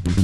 Hey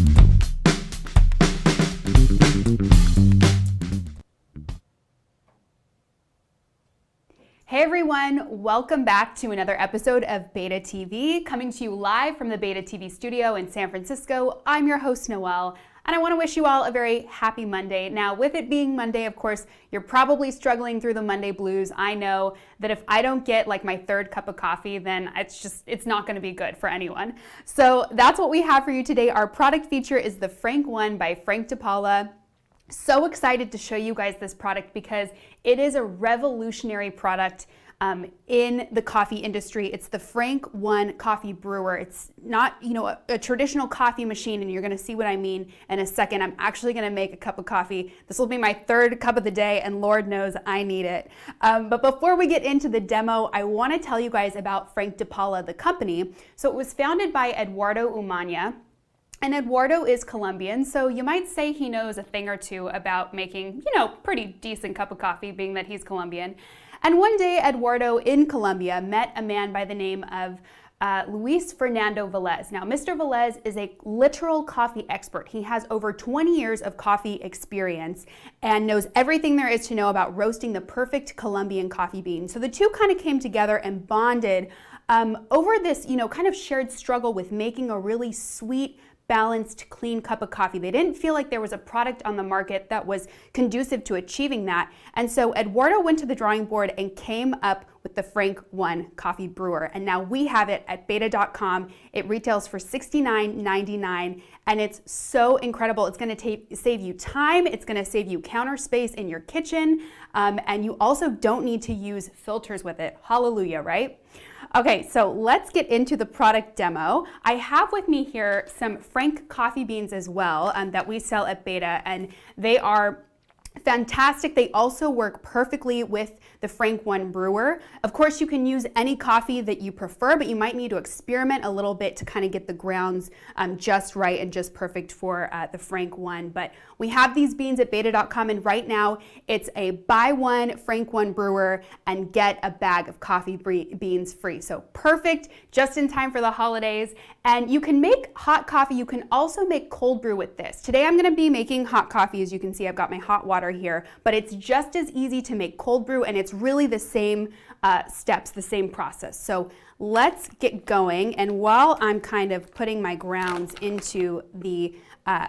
everyone, welcome back to another episode of Beta TV, coming to you live from the Beta TV studio in San Francisco. I'm your host, Noelle, and I want to wish you all a very happy Monday. Now, with it being Monday, of course, you're probably struggling through the Monday blues. I know that if I don't get like my third cup of coffee, then it's not going to be good for anyone. So that's what we have for you today. Our product feature is the FrankOne by Frank DiPaola. So excited to show you guys this product because it is a revolutionary product in the coffee industry. It's the FrankOne coffee brewer. It's not, a traditional coffee machine, and you're going to see what I mean in a second. I'm actually going to make a cup of coffee. This will be my third cup of the day, and Lord knows I need it. But before we get into the demo, I want to tell you guys about Frank DiPaola, the company. So it was founded by Eduardo Umaña. And Eduardo is Colombian, so you might say he knows a thing or two about making, pretty decent cup of coffee, being that he's Colombian. And one day, Eduardo in Colombia met a man by the name of Luis Fernando Velez. Now, Mr. Velez is a literal coffee expert. He has over 20 years of coffee experience and knows everything there is to know about roasting the perfect Colombian coffee bean. So the two kind of came together and bonded over this, kind of shared struggle with making a really sweet, balanced, clean cup of coffee. They didn't feel like there was a product on the market that was conducive to achieving that. And so Eduardo went to the drawing board and came up with the FrankOne coffee brewer. And now we have it at beta.com. It retails for $69.99, and it's so incredible. It's going to save you time. It's going to save you counter space in your kitchen. And you also don't need to use filters with it. Hallelujah, right? Okay, so let's get into the product demo. I have with me here some Frank coffee beans as well that we sell at Beta, and they are fantastic. They also work perfectly with the FrankOne Brewer. Of course, you can use any coffee that you prefer, but you might need to experiment a little bit to kind of get the grounds just right and just perfect for the FrankOne. But we have these beans at beta.com, and right now it's a buy one FrankOne Brewer and get a bag of coffee beans free. So perfect, just in time for the holidays. And you can make hot coffee. You can also make cold brew with this. Today I'm going to be making hot coffee. As you can see, I've got my hot water here, but it's just as easy to make cold brew, and it's really the same steps, the same process. So let's get going. And while I'm kind of putting my grounds into the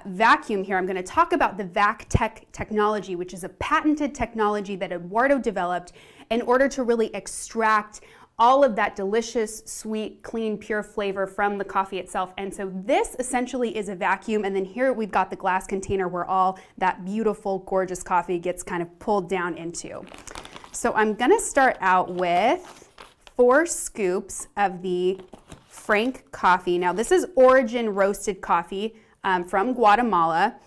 vacuum here, I'm going to talk about the VacTech technology, which is a patented technology that Eduardo developed in order to really extract all of that delicious, sweet, clean, pure flavor from the coffee itself. And so this essentially is a vacuum, and then here we've got the glass container where all that beautiful, gorgeous coffee gets kind of pulled down into. So I'm gonna start out with 4 scoops of the Frank coffee. Now this is Origin roasted coffee from Guatemala.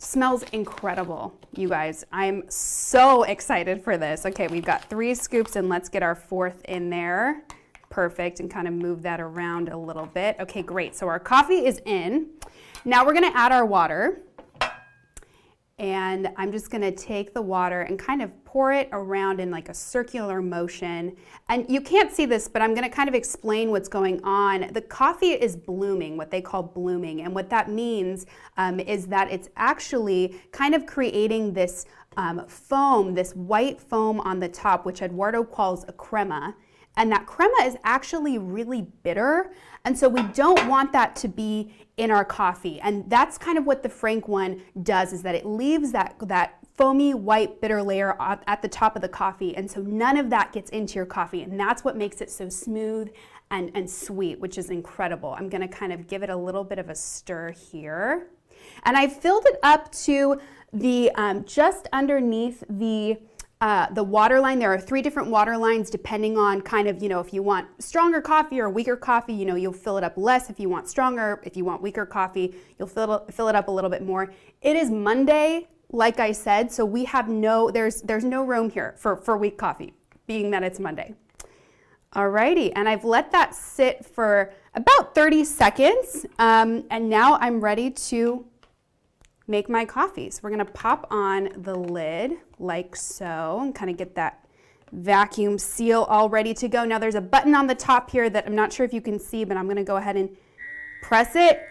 Smells incredible, you guys. I'm so excited for this. Okay, we've got 3 scoops, and let's get our 4th in there. Perfect, and kind of move that around a little bit. Okay, great. So our coffee is in. Now we're gonna add our water. And I'm just gonna take the water and kind of pour it around in like a circular motion. And you can't see this, but I'm gonna kind of explain what's going on. The coffee is blooming, what they call blooming. And what that means is that it's actually kind of creating this foam, this white foam on the top, which Eduardo calls a crema. And that crema is actually really bitter. And so we don't want that to be in our coffee. And that's kind of what the FrankOne does, is that it leaves that foamy white bitter layer at the top of the coffee. And so none of that gets into your coffee. And that's what makes it so smooth and sweet, which is incredible. I'm gonna kind of give it a little bit of a stir here. And I filled it up to the just underneath the water line. There are 3 different water lines depending on kind of, if you want stronger coffee or weaker coffee, you'll fill it up less. If you want stronger, if you want weaker coffee, you'll fill it up a little bit more. It is Monday, like I said, so we have there's no room here for weak coffee, being that it's Monday. Alrighty, and I've let that sit for about 30 seconds, and now I'm ready to make my coffee. So we're gonna pop on the lid like so and kind of get that vacuum seal all ready to go. Now there's a button on the top here that I'm not sure if you can see, but I'm gonna go ahead and press it,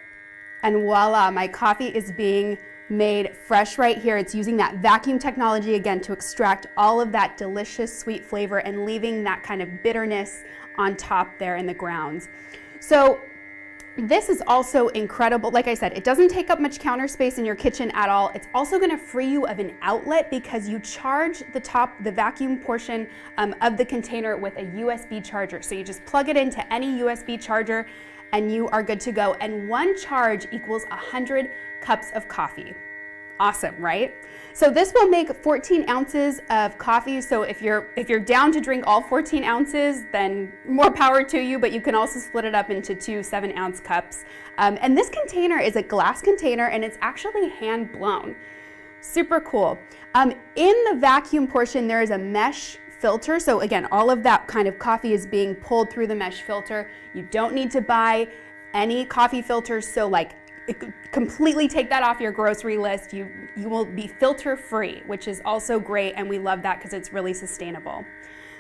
And voila, my coffee is being made fresh right here. It's using that vacuum technology again to extract all of that delicious sweet flavor and leaving that kind of bitterness on top there in the grounds. So this is also incredible. Like I said, it doesn't take up much counter space in your kitchen at all. It's also going to free you of an outlet because you charge the vacuum portion of the container with a USB charger. So you just plug it into any USB charger and you are good to go. And one charge equals 100 cups of coffee. Awesome, right? So this will make 14 ounces of coffee. So if you're down to drink all 14 ounces, then more power to you, but you can also split it up into two 7-ounce cups. And this container is a glass container and it's actually hand blown. Super cool. In the vacuum portion, there is a mesh filter. So again, all of that kind of coffee is being pulled through the mesh filter. You don't need to buy any coffee filters. So like completely take that off your grocery list. You will be filter free, which is also great. And we love that because it's really sustainable.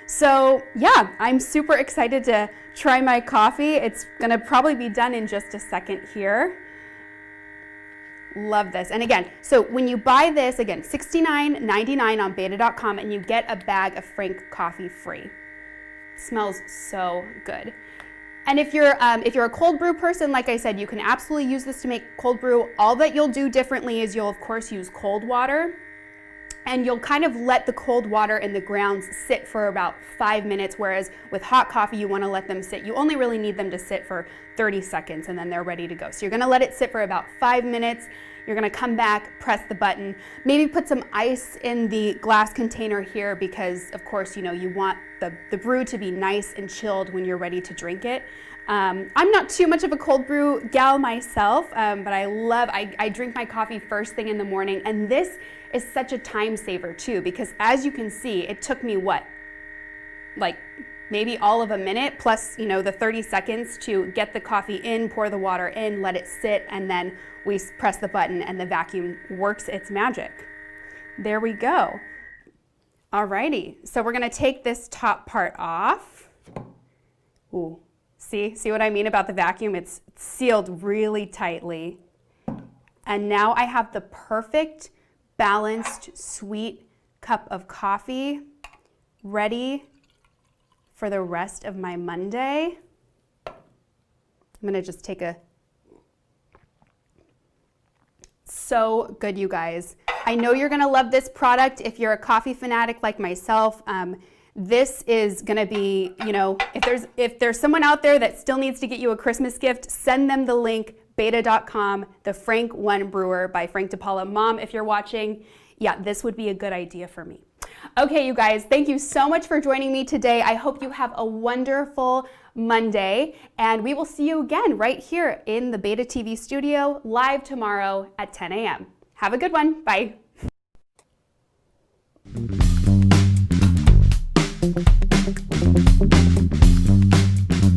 So yeah, I'm super excited to try my coffee. It's gonna probably be done in just a second here. Love this. And again, so when you buy this, again, $69.99 on beta.com and you get a bag of Frank coffee free. Smells so good. And if you're a cold brew person, like I said, you can absolutely use this to make cold brew. All that you'll do differently is you'll of course use cold water and you'll kind of let the cold water in the grounds sit for about 5 minutes, whereas with hot coffee, you want to let them sit. You only really need them to sit for 30 seconds and then they're ready to go. So you're going to let it sit for about 5 minutes. You're going to come back, press the button, maybe put some ice in the glass container here because of course, you want the brew to be nice and chilled when you're ready to drink it. I'm not too much of a cold brew gal myself, but I drink my coffee first thing in the morning, and this is such a time saver too, because as you can see, it took me like maybe all of a minute plus, the 30 seconds to get the coffee in, pour the water in, let it sit, and then we press the button and the vacuum works its magic. There we go. Alrighty, so we're gonna take this top part off. Ooh, see what I mean about the vacuum? It's sealed really tightly. And now I have the perfect, balanced, sweet cup of coffee ready for the rest of my Monday. I'm gonna just take so good, you guys. I know you're gonna love this product if you're a coffee fanatic like myself. This is gonna be, if there's someone out there that still needs to get you a Christmas gift, send them the link, beta.com, the FrankOne Brewer by Frank DePaula. Mom, if you're watching, yeah, this would be a good idea for me. Okay, you guys, thank you so much for joining me today. I hope you have a wonderful Monday, and we will see you again right here in the Beta TV studio live tomorrow at 10 a.m. Have a good one. Bye.